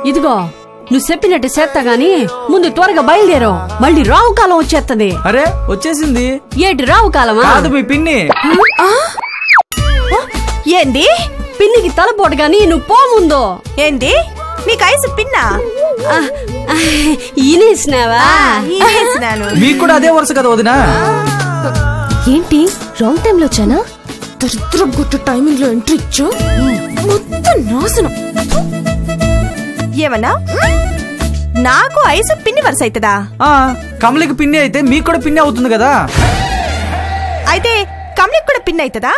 ఇదిగో నువ్వు చెప్పినట్టు చేస్తా గాని ముందు త్వరగా బయలుదేరు, మళ్ళీ రావు కాలం వచ్చేస్తది. అరే వచ్చేసింది. ఏంటి రావు కాలమా? కాదు మీ పిన్ని. ఏంది పిన్నికి తలపోటు గాని నువ్వు పో ముందు. ఏంది నీకు ఐసు పిన్నా? ఈనేసినావా? మీకు కూడా అదే వరుస కదా వదినా? ఏంటి రాంగ్ టైం లో వచ్చానా? దరిద్రం గుట్టు టైమింగ్ లో ఎంట్రీ ఇచ్చా, మొత్తం నాశనం. ఏమన్నా నాకు ఐసు పిన్ని వరుస అవుతుందా? కమలికి పిన్ని అయితే మీకు కూడా పిన్ని అవుతుంది కదా. అయితే కమలికి కూడా పిన్ని అవుతుందా?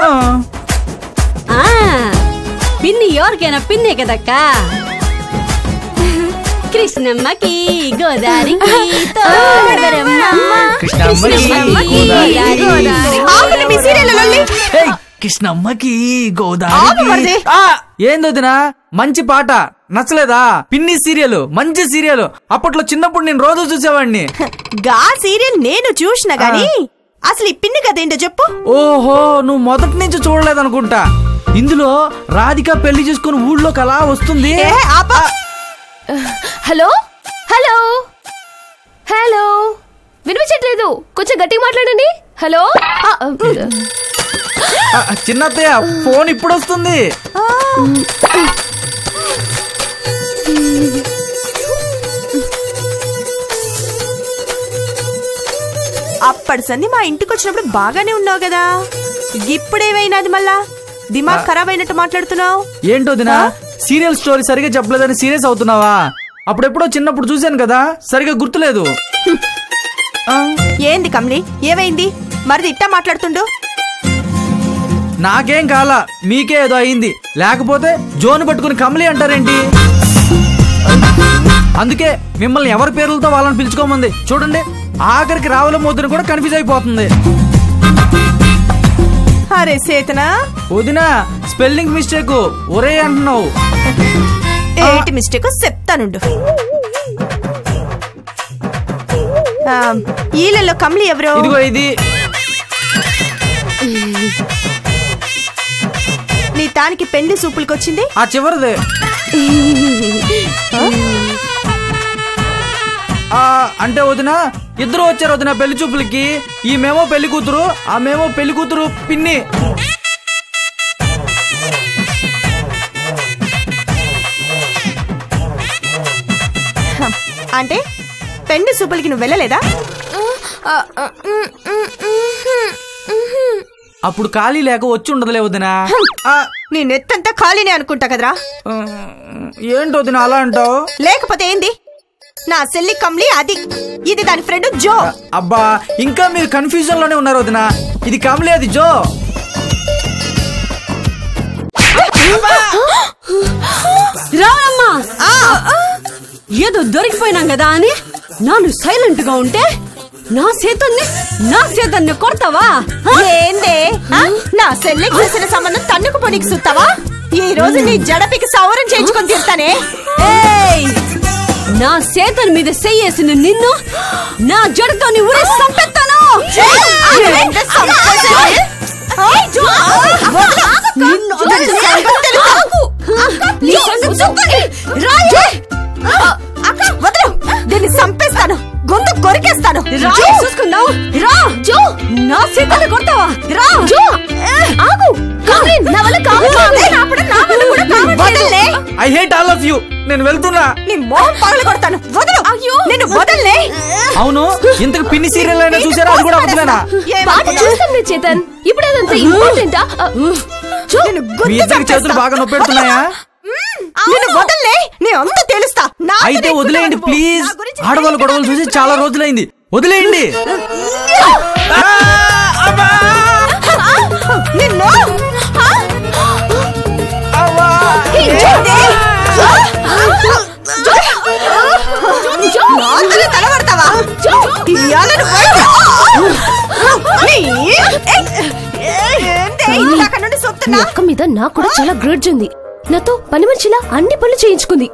పిన్ని ఎవరికైనా పిన్నే కదక్క. కృష్ణమ్మకి గోదారికి కృష్ణమ్మకి గోదావరి. ఏందొదినా మంచి పాట నచ్చలేదా? పిన్ని సీరియల్ మంచి సీరియల్. అప్పట్లో చిన్నప్పుడు నేను రోజు చూసేవాడిని. గా సీరియల్ నేను చూసిన గాని అసలు ఈ పిన్ని కదేంటో చెప్పు. ఓహో నువ్వు మొదటి నుంచి చూడలేదనుకుంటా. ఇందులో రాధిక పెళ్లి చేసుకుని ఊళ్ళోకి అలా వస్తుంది. హలో హలో హలో, వినిపించట్లేదు, కొంచెం గట్టిగా మాట్లాడండి. హలో చిన్నత్తయ్య ఫోన్ ఇప్పుడు వస్తుంది. అప్పటి సంది మా ఇంటికి వచ్చినప్పుడు బాగానే ఉన్నావు కదా, ఇప్పుడేమైనాది మళ్ళా దిమాగ్ ఖరాబ్ అయినట్టు మాట్లాడుతున్నావు? ఏంటో దినా సీరియల్ స్టోరీ సరిగా చెప్పలేదని సీరియస్ అవుతున్నావా? అప్పుడెప్పుడో చిన్నప్పుడు చూశాను కదా, సరిగా గుర్తులేదు. ఏంది కమలి, ఏమైంది? మరిది ఇట్టా మాట్లాడుతుండు? నాకేం కాలా, మీకే ఏదో అయింది. లేకపోతే జోను పట్టుకుని కమలి అంటారేంటి? అందుకే మిమ్మల్ని ఎవరి పేర్లతో వాళ్ళని పిలుచుకోమంది. చూడండి ఆఖరికి రావుల మోదిని కూడా కన్ఫ్యూజ్ అయిపోతుంది. అరే సేతనా వదినా స్పెల్లింగ్ మిస్టేక్ ఒరే అంటున్నావు. ఏంటి మిస్టేక్ చెప్తానుండు. ఈలలో కమలి ఎవరో? ఇదిగో ఇది. నీ తానికి పెళ్లి సూపులకొచ్చింది ఆ చివరిదే. అంటే వదినా ఇద్దరు వచ్చారు వదినా పెళ్లి చూపులకి. ఈమెమో పెళ్లి కూతురు, ఆమెమో పెళ్లి కూతురు పిన్ని. అంటే పెళ్లి సూపులకి నువ్వు వెళ్ళలేదా? అప్పుడు ఖాళీ లేక వచ్చి ఉండదులే వదినా. నీ నెత్తంతా ఖాళీనే అనుకుంటా కదరా. ఏంటి వదినా అలా అంటావు? లేకపోతే ఏంది? నా సెల్లి కమ్లి అది, ఇది దాని ఫ్రెండ్ జో. అబ్బా ఇంకా మీరు కన్ఫ్యూజన్ లోనే ఉన్నారు వదినా. ఇది కమలి, అది జో. రావమ్మా, ఏదో దొరికిపోయినాం కదా అని నాను సైలెంట్ గా ఉంటే నా చేతన్ని కొడతావా? ఏందే నా సెల్లికి చేసిన సంబంధం తన్నుకు పొనికి సుత్తావా? ఈ రోజు నీ జడపికి సౌరం చేయించుకొని తీరుతానే. నా చేతన్ మీద చెయ్యేసిన నిన్ను నా జడతో ఊరే సంపెత్తాను. దీన్ని సంపేస్తాను, గొంతు కొరికేస్తాను. చూసుకుందాం. రా జో, నా చేతన్ని కొడతావా? రా జో, ఆగు. నా వల్ల I hate all of you. నేను వెళ్తున్నా. నీ మోహం పగల కొడతాను. వదలు. నిన్ను వదలలే. అవును, ఇంతకు పిన్ని సీరియల్ అయినా చూసారా? అది కూడా వదలనా? చూస్తాం చేతన్. ఇప్పుడు అదంతా ఇంపార్టెంటా? మీ ఇద్దరికి చేతులు బాగా నొప్పి పెడుతున్నాయా? నిన్ను వదలలే. నీ అంతా తెలుస్తా. అయితే వదిలేయండి ప్లీజ్. ఆడవాళ్ళ గొడవలు చూసి చాలా రోజులైంది. వదిలేయండి. నిన్ను తలబడతావా? అక్క మీద నాకు కూడా చాలా గ్రడ్జ్ ఉంది. నాతో పని మనిషిలా అన్ని పనులు చేయించుకుంది.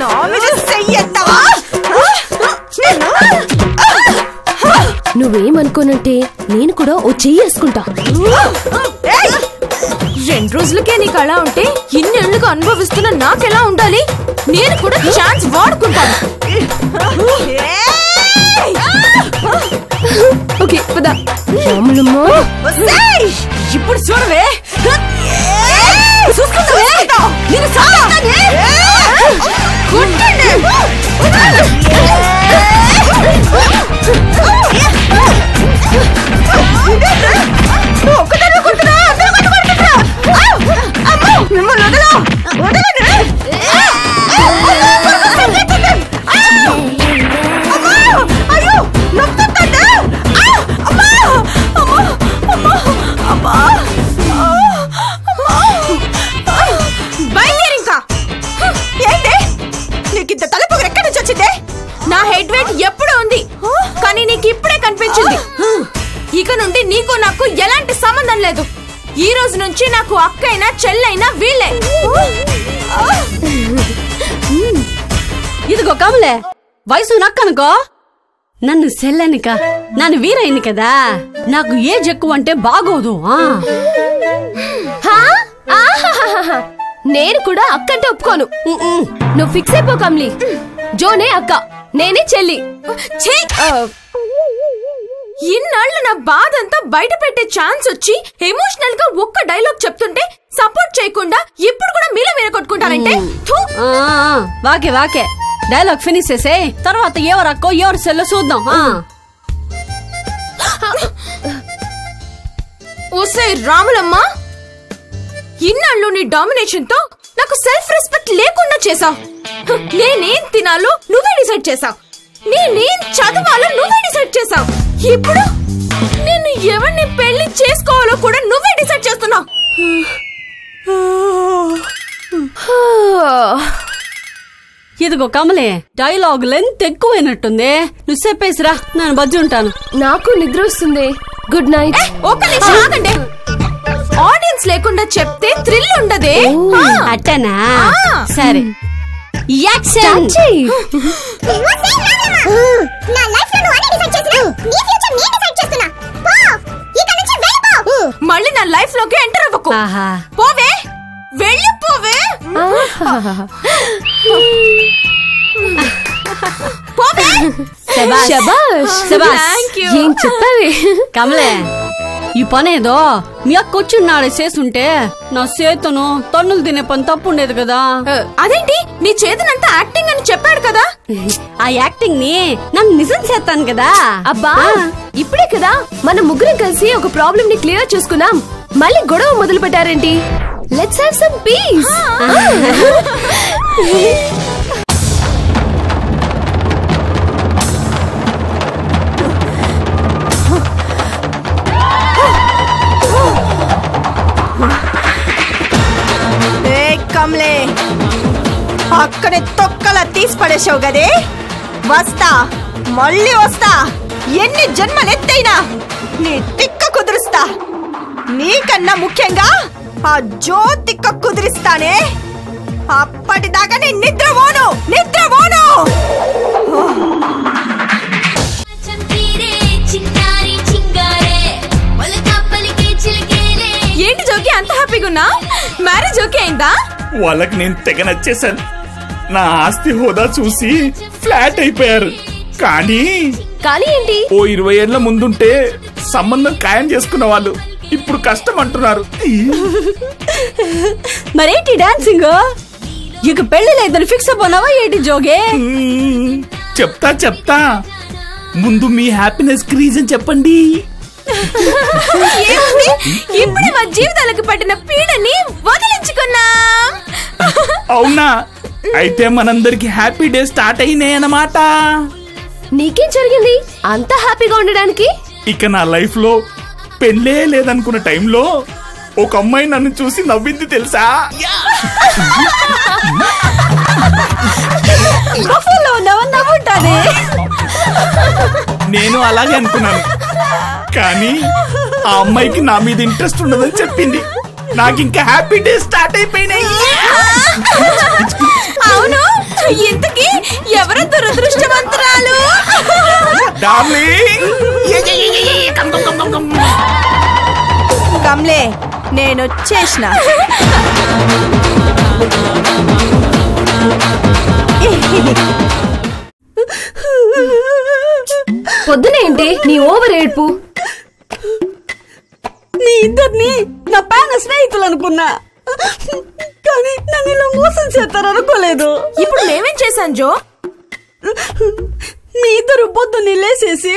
నువ్వేమనుకోనంటే నేను కూడా ఓ చెయ్యి వేసుకుంటా. 2 రోజులకే నీకు అలా ఉంటే ఇన్నేళ్లుగా అనుభవిస్తున్న నాకెలా ఉండాలి? నేను కూడా ఛాన్స్ వాడుకుంటాను. ఓకే పద. ఇప్పుడు చూడవే నా హెడ్ వెయిట్ ఎప్పుడు ఉంది, కానీ నీకు ఇప్పుడే కనిపించింది. ఇక నుండి నీకు నాకు ఎలాంటి సంబంధం లేదు. ఈ రోజు నుంచి నాకు అక్కైనా చెల్లైనా వీళ్ళే. ఇదిగో కమలే, వయసు నక్కనుకో, నన్ను సెల్లనిక నన్ను వీరైంది కదా, నాకు ఏజ్ ఎక్కువ అంటే బాగోదు. నేను కూడా అక్క అంటే ఒప్పుకోను. నువ్వు ఫిక్స్ అయిపో కమ్లీ. జోనే అక్క, నేనే చెల్లి. ఇన్నాళ్ళు నా బాధ అంతా బయట పెట్టే ఛాన్స్ వచ్చి ఎమోషనల్ గా ఒక్క డైలాగ్ చెప్తుంటే సపోర్ట్ చేయకుండా ఇప్పుడు కూడా మీలో మీర కొట్టుకుంటారంటే వాకే వాకే డైలాగ్ ఫినిష్ చేసే తర్వాత ఎవరు అక్కో ఎవరు సెల్లో చూద్దాం. ఓసే రాములమ్మ, ఇన్నాళ్ళు నీ డామినేషన్ తో నాకు సెల్ఫ్ రెస్పెక్ట్ లేకుండా చేసావు. నేనేం తినాలో నువ్వే డిసైడ్ చేసావు, నేనేం చదవాలో నువ్వే డిసైడ్ చేసావు. ఇప్పుడు నేను ఎవరిని పెళ్లి చేసుకోవాలో కూడా నువ్వే డిసైడ్ చేస్తున్నావు. ఇదిగో కమలే, డైలాగ్ లెంత్ ఎక్కువైనట్టుంది, నువ్వు చెప్పేసిరా, నేను బజ్జి ఉంటాను. నాకు నిద్ర వస్తుంది. Good night. ఒక్క నిమిషం ఆగండి. ఆడియన్స్ లేకుండా చెప్తే థ్రిల్ ఉండదే. అట్టనా? సరే, యాక్షన్. మళ్ళీ నా లైఫ్ లోకి ఎంటర్ అవ్వకు. పోవే, వెళ్ళిపోవే. పోవే. ఏం చెప్పాలి కమలే? ఈ పనేదో మీ అక్క వచ్చిన్నాడే చేస్తుంటే నా చేతను తన్నులు తినే పని తప్పు ఉండేది కదా. అదేంటి నీ చేతనంతా యాక్టింగ్ అని చెప్పాడు కదా. ఆ యాక్టింగ్ ని నన్ను నిజం చేస్తాను కదా. అబ్బా, ఇప్పుడే కదా మన ముగ్గురం కలిసి ఒక ప్రాబ్లమ్ ని క్లియర్ చేసుకున్నాం. మళ్ళీ గొడవ మొదలు పెట్టారేంటి? Let's have some peace. కమలే, అక్కడే తొక్కలా తీసి పడేసావు గదే. వస్తా, మళ్ళీ వస్తా. ఎన్ని జన్మలెత్తైనా నీ తిక్క కుదురుస్తా. నీకన్నా ముఖ్యంగా ఆ జో తిక్క కుదిరిస్తానే. అప్పటిదాకా నేను నిద్రపోను. ఏంటి జోకి అంత హ్యాపీగా ఉన్నా? మ్యారేజ్ ఓకే అయిందా? వాళ్ళకి నేను తెగ నచ్చేసాను. నా ఆస్తి హోదా చూసి ఫ్లాట్ అయిపోయారు. కానీ ఏంటి? ఓ 20 ఏళ్ల ముందుంటే సంబంధం ఖాయం చేసుకున్న వాళ్ళు ఇప్పుడు కష్టం అంటున్నారు. మరేంటి డాన్సింగ్? ఇక పెళ్లి లేదని ఫిక్స్ అయిపోనావా ఏంటి జోగే? చెప్తా. ముందు మీ హ్యాపీనెస్ కి రీజన్ చెప్పండి. ఇప్పుడే మా జీవితాలకు పట్టిన పీడని వదిలించుకున్నాం. అవునా? అయితే మనందరికి హ్యాపీ డే స్టార్ట్ అయినాయి అన్నమాట. నీకేం జరిగింది అంత హ్యాపీగా ఉండడానికి? ఇక నా లైఫ్ లో పెళ్ళే లేదనుకున్న టైంలో ఒక అమ్మాయి నన్ను చూసి నవ్వింది తెలుసా? నేను అలాగే అనుకున్నాను, కానీ ఆ అమ్మాయికి నా మీద ఇంట్రెస్ట్ ఉండదని చెప్పింది. నాకు ఇంకా హ్యాపీ డే స్టార్ట్ అయిపోయినాయి. అవును, ఇంతకీ ఎవరు దురదృష్టవంతురాలు? డార్లింగ్ కమలే నేనొచ్చేసిన. పొద్దునేంటి నీ ఓవర్ ఏడ్పు? నీ ఇద్దరిని నా పేన స్నేహితులు అనుకున్నా, కానీ నన్ను ఇలా మోసం చేస్తారనుకోలేదు. ఇప్పుడు మేమేం చేశాను జో? మీ ఇద్దరు పొద్దున్నే లేసేసి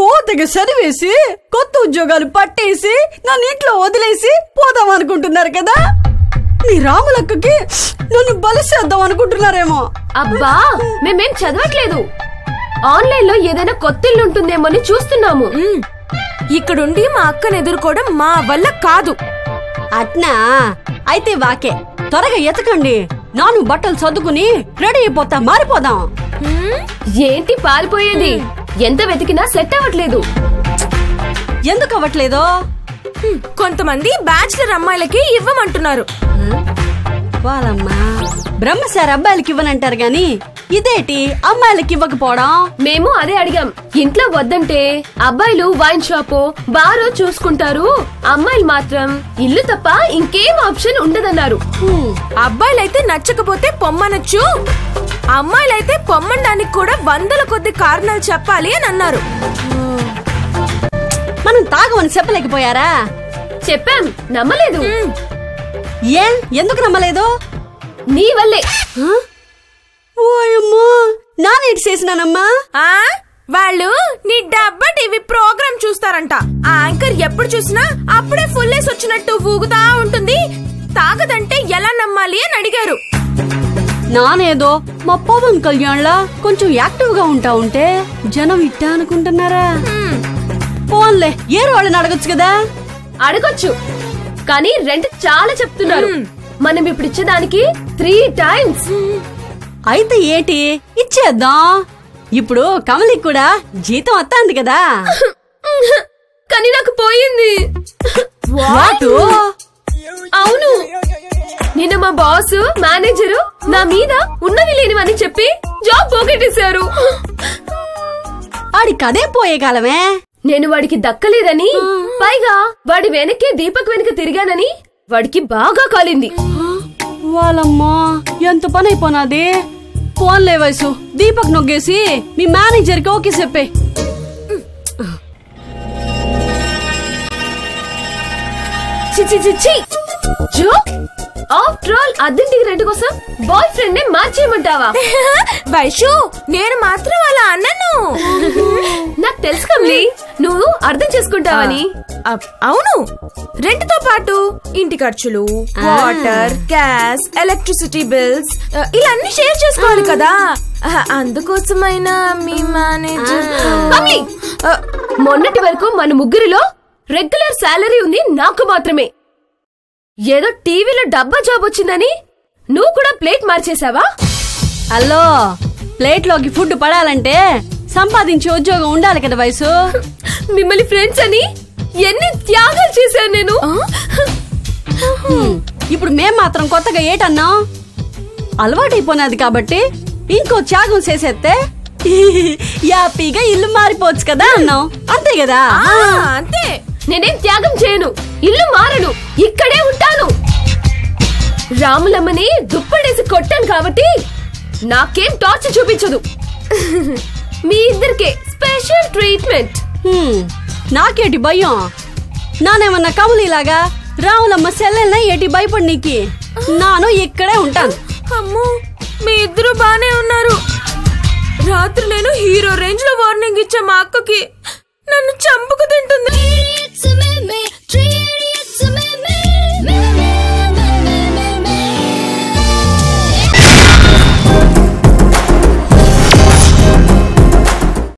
ఓతగా చదివేసి కొత్త ఉద్యోగాలు పట్టేసి నన్ను ఇంట్లో వదిలేసి పోదాం అనుకుంటున్నారు కదా. మీ రాములక్కకి నన్ను బలి చేద్దాం అనుకుంటున్నారేమో. అబ్బా మేమేం చదవట్లేదు, ఆన్లైన్ లో ఏదైనా కొత్త ఇల్లు ఉంటుందేమో అని చూస్తున్నాము. ఇక్కడుండి మా అక్కను ఎదుర్కోవడం మా వల్ల కాదు. అట్నా అయితే వాకే, త్వరగా ఎతకండి. నాను బట్టలు సర్దుకుని రెడీ అయిపోతా, మారిపోదాం. ఏంటి పారిపోయేది? ఎంత వెతికినా సెట్ అవ్వట్లేదు. ఎందుకు అవ్వట్లేదో? కొంతమంది బ్యాచిలర్ అమ్మాయిలకి ఇవ్వమంటున్నారు. వాళ్ళమ్మా బ్రహ్మసారి అబ్బాయిలకి ఇవ్వనంటారు గాని ఇదేటి అమ్మాయిలకి ఇవ్వకపోవడం? మేము అదే అడిగాం. ఇంట్లో వద్దంటే అబ్బాయిలు వైన్ షాపు బారో చూసుకుంటారు, అమ్మాయిలు మాత్రం ఇల్లు తప్ప ఇంకేం ఆప్షన్ ఉండదన్నారు. అబ్బాయిలైతే నచ్చకపోతే పొమ్మనొచ్చు, అమ్మాయిలైతే పొమ్మడానికి కూడా వందల కొద్ది కారణాలు చెప్పాలి అని అన్నారు. మనం తాగమని చెప్పలేకపోయారా? చెప్పాం, నమ్మలేదు. ఎందుకు నమ్మలేదు? నీ వల్లే. ఓయమ్మో, నానేటి చేసినానమ్మా. వాళ్ళు నీ డబ్బా టీవీ ప్రోగ్రామ్ చూస్తారంట. ఆ యాంకర్ ఎప్పుడు చూసినా అప్పుడే ఫుల్లేసి వచ్చినట్టు ఊగుతా ఉంటుంది, తాగదంటే ఎలా నమ్మాలి అని అడిగారు. నానేదో మా పవన్ కళ్యాణ్ లా కొంచెం యాక్టివ్ గా ఉంటా ఉంటే జనం ఇట్టా అనుకుంటున్నారా? పోన్లే, ఏరు వాళ్ళని అడగొచ్చు కదా. అడగొచ్చు, కానీ రెంట్ చాలా చెప్తున్నారు. మనం ఇప్పుడు ఇచ్చేదానికి 3 times. అయితే ఏటి ఇచ్చేద్దాం. ఇప్పుడు కమలికి కూడా జీతం వస్తాంది కదా. కానీ నాకు పోయింది. వాటు అవును, నిన్న మా బాస్ మేనేజరు నా మీద ఉన్నవి లేనివని చెప్పి జాబ్ పోగొట్టేశారు. ఆడి కదే పోయే కాలమే. నేను వాడికి దక్కలేదని, పైగా వాడి వెనకే దీపక్ వెనక తిరిగానని వాడికి బాగా కాలింది. వాళ్ళమ్మా ఎంత పని అయిపోనాది. ఫోన్లే వయసు దీపక్ నొగ్గేసి మీ మేనేజర్ కి ఓకే చెప్పే. జో, ఆఫ్టర్ ఆల్ అద్దెంటికి రెంట్ కోసం బాయ్ ఫ్రెండ్ నే మార్చేయమంటావా? వైషు, నేను మాత్రం అలా అన్నను. నాకు తెలుసు కమలి, నువ్వు అర్థం చేసుకుంటావని. అవును, రెంట్ తో పాటు ఇంటి ఖర్చులు, వాటర్, గ్యాస్, ఎలక్ట్రిసిటీ బిల్స్ ఇలా అన్ని షేర్ చేసుకోవాలి కదా. అందుకోసమైనా మీ మేనేజర్. కమలి, మొన్నటి వరకు మన ముగ్గురిలో రెగ్యులర్ శాలరీ ఉంది నాకు మాత్రమే. ఏదో టీవీలో డబ్బా జాబ్ వచ్చిందని నువ్వు కూడా ప్లేట్ మార్చేసావా? హలో, ప్లేట్ లోకి ఫుడ్ పడాలంటే సంపాదించే ఉద్యోగం ఉండాలి కదా వయసు. మిమ్మల్ని ఫ్రెండ్స్ అని ఎన్ని త్యాగాలు చేశాను నేను. ఇప్పుడు మేం మాత్రం కొత్తగా ఏటన్నాం? అలవాటైపోయినది కాబట్టి ఇంకో త్యాగం చేసేస్తే హ్యాపీగా ఇల్లు మారిపోవచ్చు కదా అన్నాం. అంతే కదా? అంతే. నేనేం త్యాగం చేయను, ఇల్లు మారను, ఇక్కడే ఉంటాను. రాములమ్మని దుప్పడేసి కొట్టాను కాబట్టి నాకేం టార్చర్ చూపించదు. మీ ఇద్దరికే స్పెషల్ ట్రీట్మెంట్. నాకేటి భయం? నానేమన్నా కమలిలాగా రాములమ్మ సెల్లెల్నా ఏటి భయపడి నీకి? నాను ఇక్కడే ఉంటాను. అమ్మో, మీ ఇద్దరు బానే ఉన్నారు. రాత్రి నేను హీరో రేంజ్ లో వార్నింగ్ ఇచ్చా మా అక్కకి, నన్ను చంపుకు తింటుంది.